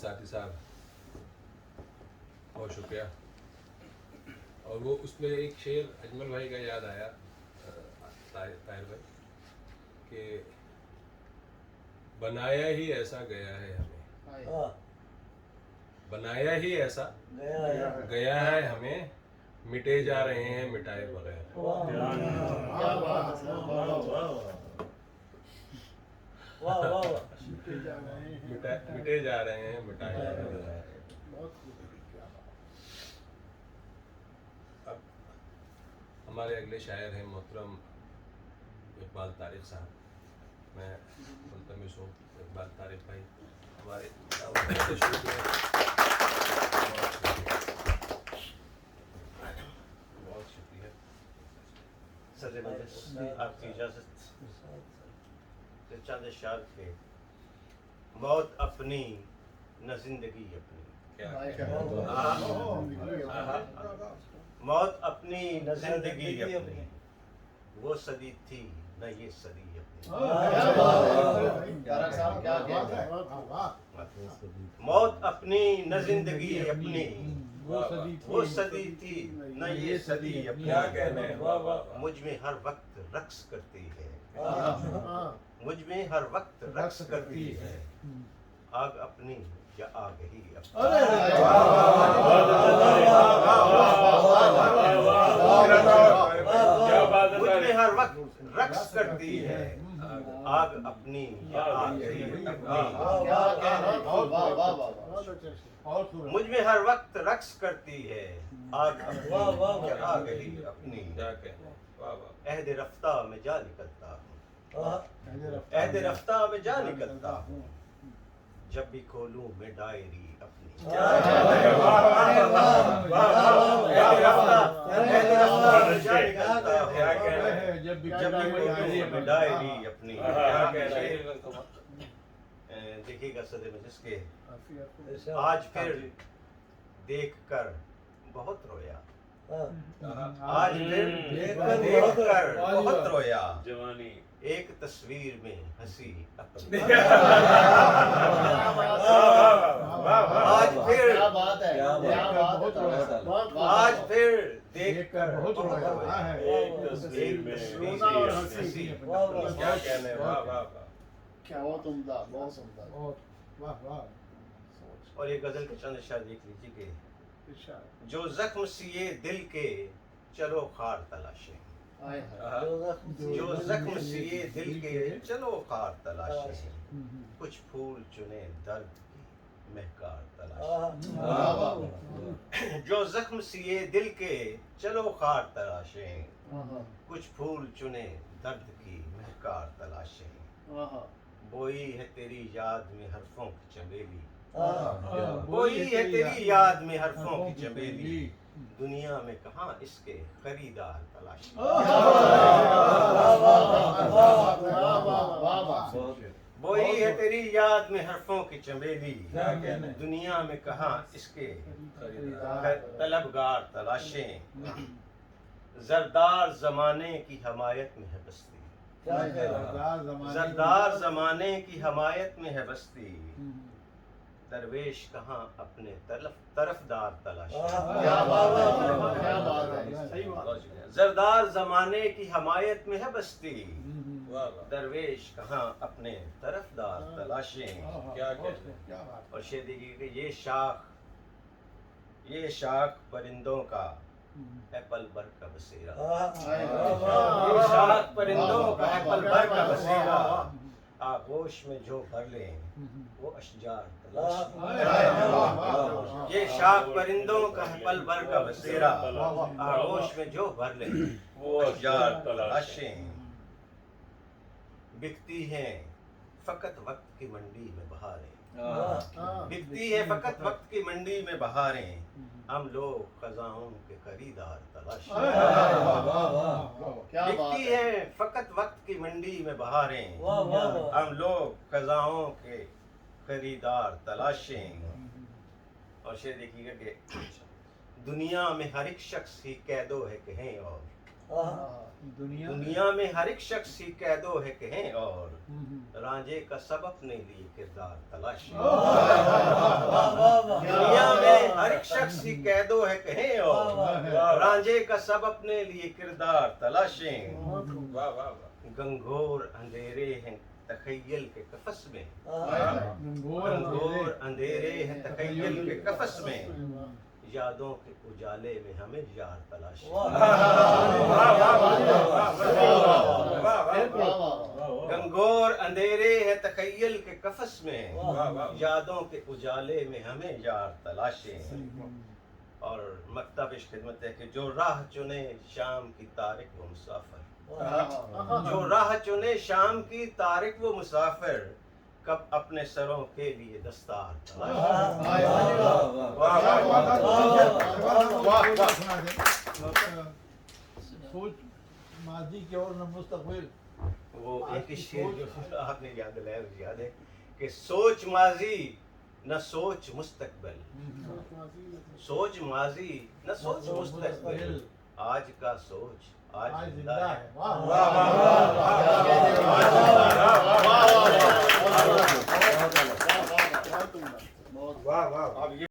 ساتھی صاحب بہت شکریہ. اور وہ اس میں ایک شعر اجمل بھائی کا یاد آیا, طاہر بھائی, کہ بنایا ہی ایسا گیا ہے ہمیں, بنایا ہی ایسا گیا ہے ہمیں, مٹے جا رہے ہیں مٹائے بغیر. مٹے جا رہے ہیں مٹائے بغیر. اب ہمارے اگلے شاعر ہیں محترم اقبال طارق صاحب. میں ملتمس ہوں اقبال طارق بھائی ہمارے تشریف میں. بہت شکریہ. صدر مجلس آپ کی اجازت سے چند اشعار تھے. موت اپنی نہ زندگی اپنی, موت اپنی نہ زندگی اپنی, وہ صدی تھی نہ یہ صدی اپنی. موت اپنی نہ زندگی اپنی, وہ صدی تھی نہ یہ صدی اپنی. مجھ میں ہر وقت رقص کرتی ہے, مجھ میں ہر وقت رقص کرتی ہے, آگ اپنی یا آگ ہی اپنی. مجھ میں ہر وقت رقص کرتی ہے, آگ اپنی یا آگ ہی اپنی. مجھ میں ہر وقت رقص کرتی ہے, آگ اپنی یا آگ ہی اپنی. عہد رفتہ میں جا نکلتا ہوں, عہد رفتہ میں جا نکلتا ہوں, جب بھی کھولوں میں ڈائری اپنی. جب بھی کھولوں میں ڈائری اپنی. دیکھیے گا صدر مجلس کے آج پھر دیکھ کر بہت رویا, آج پھر دیکھ کر بہت رویا, ایک تصویر میں ہنسی اپنی. آج پھر دیکھ کر بہت رویا, ایک تصویر میں ہنسی اپنی. کیا کہنے, واہ واہ کیا بہت عمدہ, بہت عمدہ. اور یہ غزل کے چند اشعار دیکھ لیجیے کہ جو زخم سیے دل کے چلو خار تلاشیں, جو زخم سیے دل کے چلو خار تلاشیں, کچھ پھول چنے درد کی مہکار تلاشیں. جو زخم سیے دل کے چلو خار تلاشیں, کچھ پھول چنے درد کی مہکار تلاشیں. بوئی ہے تیری یاد میں حرفوں کی چمیلی, بوئی ہے تیری یاد میں حرفوں کی چمیلی, دنیا میں کہاں اس کے خریدار تلاشیں. بوئی ہے تیری یاد میں حرفوں کی چمیلی, دنیا میں کہاں اس کے طلبگار تلاشیں. زردار زمانے کی حمایت میں ہے بستی, زردار زمانے کی حمایت میں ہے بستی, درویش کہاں اپنے طرفدار تلاشیں. زردار زمانے کی حمایت میں ہے بستی, درویش کہاں اپنے طرفدار تلاشیں. اور شعر دیکھیے کہ یہ شاخ پرندوں کا ہے پل بھر کا بسیرا, یہ شاخ پرندوں کا ہے پل بھر کا بسیرا, آغوش میں جو بھر لیں وہ اشجار تلاشیں. یہ شاخ پرندوں کا ہے پل بھر کا بسیرا, آغوش میں جو بھر لیں وہ اشجار تلاشیں. بکتی ہیں فقط وقت کی منڈی میں بہاریں, بکتی ہے فقط وقت کی منڈی میں بہاریں, ہم لوگ خزاں کے خریدار تلاشیں. بکتی ہے فقط وقت کی منڈی میں بہاریں, ہم لوگ خزاں کے خریدار تلاشیں. اور شعر دیکھیے گا کہ دنیا میں ہر ایک شخص ہی قیدو ہے کہیں اور, دنیا میں ہر ایک شخص ہی قیدو ہے کہیں اور رانجھے کا سب اپنے لیے کردار تلاشیں دنیا میں ہر ایک شخص ہی قیدو ہے کہیں اور رانجھے کا سب اپنے لیے کردار تلاشیں گنگھور اندھیرے ہیں تخیل کے قفس میں گنگھور اندھیرے ہیں تخیل کے قفس میں یادوں کے اجالے میں ہمیں یار تلاشیں گنگھور اندھیرے ہیں تخیل کے قفس میں یادوں کے اجالے میں ہمیں یار تلاشیں اور مکتب عشق خدمت ہے کہ جو راہ چنے شام کی تارک وہ مسافر جو راہ چنے شام کی تارک وہ مسافر کب اپنے سروں کے لیے دستار سوچ ماضی کی اور نہ مستقبل. وہ ایک شعر جو آپ نے یاد دلایا مجھے یاد ہے کہ سوچ ماضی نہ سوچ مستقبل سوچ ماضی نہ سوچ مستقبل آج کا سوچ آج زندہ ہے. واہ واہ.